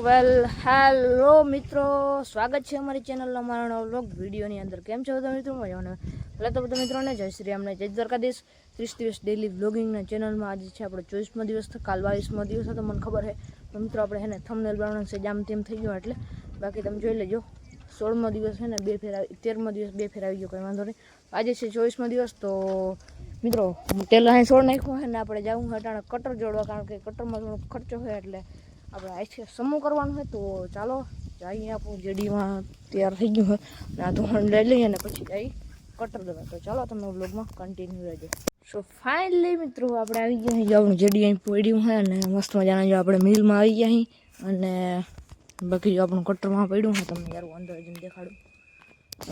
વેલ hello મિત્રો, સ્વાગત છે અમારી ચેનલના મારા નવા વ્લોગ વિડીયોની અંદર. કેમ છો બધા મિત્રો? મજામાં? પહેલાં તો બધા મિત્રોને જય શ્રી રામને, જય દ્વારકાધીશ. 30 દિવસ ડેલી વ્લોગિંગના ચેનલમાં આજે છે આપણો 24મો દિવસ, કાલ 22મો દિવસ હતો મને ખબર છે. તો મિત્રો આપણે છે ને થંબનેલ બનાવવાનું છે જામ તેમ થઈ ગયો એટલે બાકી તમે જોઈ લેજો. 16મો દિવસ છે ને 2 ફેર 13મો દિવસ 2 ફેર આવી ગયો, કંઈ વાંધો નહીં. આજે છે 24મો દિવસ. તો મિત્રો તેલ અહીં છોડ નાખ્યું છે ને આપણે જવું છે અટાણે કટર જોડવા, કારણ કે કટરમાં થોડો ખર્ચો હોય એટલે આપણે આઈથી સમૂહ કરવાનું હોય. તો ચાલો જઈએ, આપણું જેડીમાં તૈયાર થઈ ગયું હોય ને આ ધોરણ લઈ લઈએ અને પછી જઈ કટર દેવા. તો ચાલો તમે બ્લોગમાં કન્ટિન્યુ રહેજો. સો ફાઇનલી મિત્રો આપણે આવી ગયા અહીં, જો આપણું જેડી અહીં પડ્યું હોય અને મસ્ત મજાના જો આપણે મિલમાં આવી ગયા અહીં. અને બાકી જો આપણું કટરમાં પડ્યું હોય તમને યાર અંદર જઈને દેખાડું.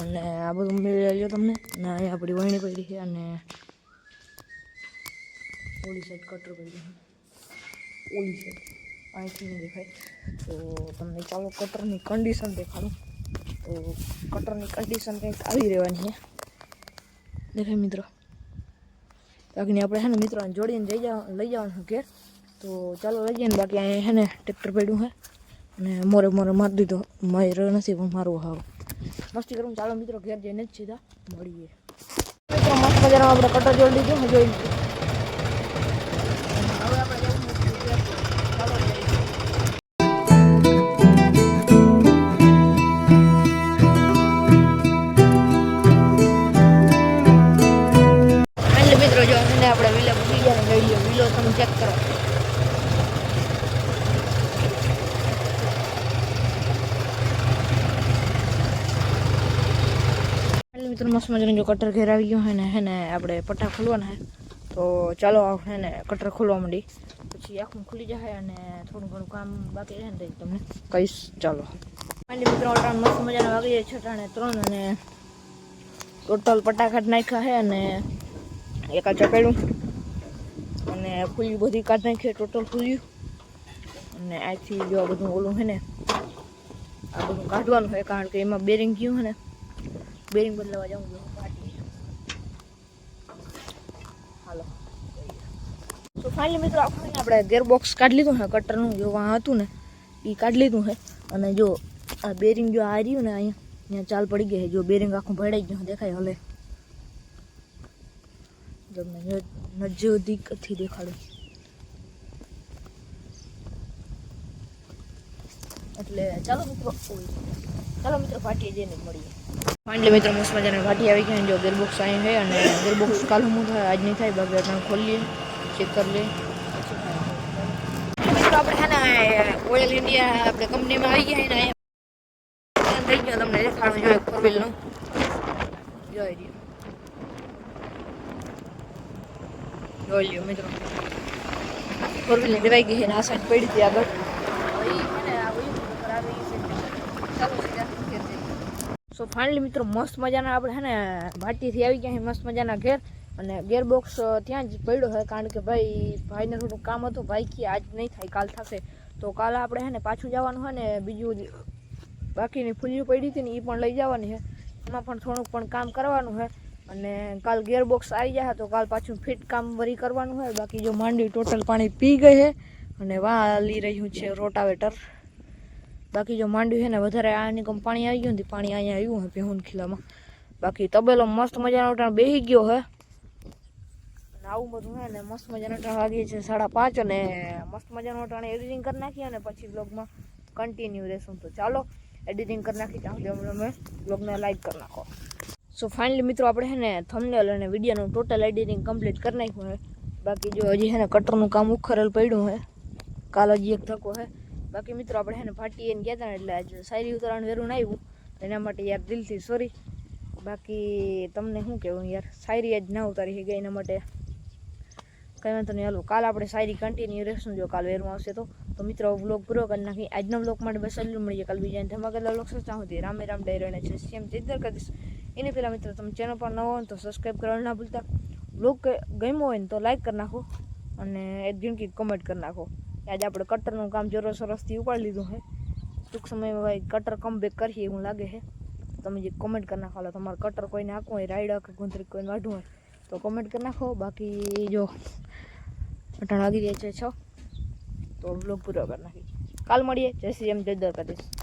અને આ બધું મિલ લો તમને, અને અહીંયા આપણી વણી પડી છે અને ઓલી સાઈડ કટર પડી છે, ઓલી સાઈડ અહીંથી નહીં દેખાય. તો તમને ચાલો કટરની કન્ડિશન દેખાડું. તો કટરની કન્ડિશન કંઈક આવી રહેવાની છે, દેખાય મિત્રો. બાકીની આપણે છે ને મિત્રોને જોડીને લઈ જવાનું ઘેર. તો ચાલો લઈ જઈએ ને. બાકી અહીંયા છે ને ટ્રેક્ટર પડ્યું છે અને મોરે મારી દીધો, મારે નથી પણ મારું હાવ મસ્તી કરું. ચાલો મિત્રો ઘેર જઈને જ સીધા મળીએ. મિત્રો મસ્ત મજાનું આપણે કટર જોડી લીધું, જોઈ લીધું. હવે આપણે જવું ઘેર. ચાલો મિત્રો જો એને આપણે વિલો પૂરી ગયા ને લઈ વિલો તમે ચેક કરો. મિત્રો મસ્ત મજાનું જો કટર ઘેર આવી ગયો હોય ને હે ને આપણે પટ્ટા ખોલવાના છે. તો ચાલો હે ને કટર ખોલવા માંડી, પછી આખું ખુલી જાય અને થોડું ઘણું કામ બાકી રહે ને તમને કહીશ. ચાલો મિત્રો મસ્ત મજાના વાગી જાય 6 અને 3 અને ટોટલ પટ્ટા કાઢ નાખ્યા છે અને એક આ ચપેડું અને ફૂલ્યું બધી કાઢ નાખી, ટોટલ ફૂલ્યું. અને આથી જો આ બધું ઓલું છે ને આ બધું કાઢવાનું હોય, કારણ કે એમાં બેરિંગ ગયું છે ને, બેરિંગ બદલાવા જાઉં છું પાટી. હાલો તો ફાઇનલી મિત્રો આપણે ગેરબોક્સ કાઢી લીધું છે કટરનું, જો વાં હતું ને એ કાઢી લીધું છે. અને જો આ બેરિંગ જો આ રહ્યું ને અહીંયા ચાલ પડી ગઈ છે. જો બેરિંગ આખું ભરાઈ ગયું દેખાય હલે, તમને નજીકથી દેખાડું એટલે ચાલો મિત્રો ફાટીએ જઈને મળીએ. ફાઇનલી મિત્રો મસ્ત મજાના ફાટી આવી ગયા. જો ગેરબોક્સ અહીં છે અને ગેરબોક્સ કાલ હું થાય આજ નહીં થાય, બાકી આપણે ખોલીએ ચેક કરી લઈએ. મિત્રો આપણે છે ને ઓઇલ ઇન્ડિયા આપણે કંપનીમાં આવી ગયા ને થઈ ગયો, તમને દેખાડું જોઈએ 4 વ્હીલનું જોઈ રહ્યો. જોઈ લ્યો મિત્રો 4 વ્હીલની દેવાઈ ગઈ છે ને આ સાઈડ પડી હતી આગળ. સો ફાઇનલી મિત્રો મસ્ત મજાના આપણે છે ને ભાટીથી આવી ગયા છે મસ્ત મજાના ઘેર. અને ગેરબોક્સ ત્યાં જ પડ્યો છે, કારણ કે ભાઈને થોડું કામ હતું. ભાઈ કે આજ નહીં થાય કાલ થશે. તો કાલે આપણે છે ને પાછું જવાનું હોય ને બીજું બાકીની ફૂલ્યું પડી હતી ને એ પણ લઈ જવાની છે, એમાં પણ થોડુંક પણ કામ કરવાનું છે. અને કાલ ગેરબોક્સ આવી જાય તો કાલ પાછું ફિટ કામ વરી કરવાનું હોય. બાકી જો માંડવી ટોટલ પાણી પી ગઈ છે અને વાલી રહ્યું છે રોટાવેટર. બાકી જો માંડવી છે ને વધારે આની કમ પાણી આવી ગયું ને પાણી અહીંયા આવ્યું હોય ભેહુન ખીલામાં. બાકી તબેલો મસ્ત મજાનો ટાણ બેસી ગયો છે અને આવું બધું છે ને મસ્ત મજાનો ટાણ વાગીએ છે 5:30 અને મસ્ત મજાનો ટાણ એડિટિંગ કરી નાખીએ અને પછી બ્લોગમાં કન્ટિન્યુ રહેશું. તો ચાલો એડિટિંગ કરી નાખી ત્યાં સુધી અમે બ્લોગને લાઈક કરી નાખો. સો ફાઇનલી મિત્રો આપણે છે ને થંબનેલ અને વિડીયોનું ટોટલ એડિટિંગ કમ્પ્લીટ કરી નાખ્યું છે. બાકી જો હજી છે ને કટરનું કામ ઉખરેલ પડ્યું છે, કાલ હજી એક ધક્કો છે. બાકી મિત્રો આપણે છે ને ફાટી એને ગયા હતા એટલે આજે શાયરી ઉતારવાનું વેરું ના આવ્યું, એના માટે યાર દિલથી સોરી. બાકી તમને શું કહેવું યાર, શાયરી આજ ના ઉતારી છે એના માટે કંઈ વાંધો નહીં. હાલો કાલ આપણે શાયરી કન્ટિન્યુ રહેશું જો કાલ વેરમાં આવશે તો મિત્રો બ્લોગ પૂરો કરી નાખી. આજના બ્લોગ માટે બસ એટલું મળીએ. કાલ બીજા ધમાકેદાર બ્લોગ સાથે સુધી રામે રામ ડાયરો અને છે સેમ ચિંતન કરીશ. એની પહેલાં મિત્રો તમે ચેનલ પર ન હોય તો સબસ્ક્રાઈબ કરવાનું ના ભૂલતા. બ્લોગ ગમ્યો હોય ને તો લાઈક કરી નાખો અને એક જિંદગી કમેન્ટ કરી નાખો. આજે આપણે કટરનું કામ જોરો સરસથી ઉપાડી લીધું છે. ટૂંક સમયમાં ભાઈ કટર કમબેક કરીએ એવું લાગે છે. તમે જે કમેન્ટ કરી નાખો, તમારે કટર કોઈને આખું હોય, રાયડા કે ગુંદરી કોઈને વાઢવું હોય તો કમેન્ટ કરી નાખો. બાકી જો 8 વાગી જાય છે 6 તો બ્લોગ પૂરો કરી નાખી. કાલ મળીએ. જય શ્રી રામ, જય દ્વારકાધીશ.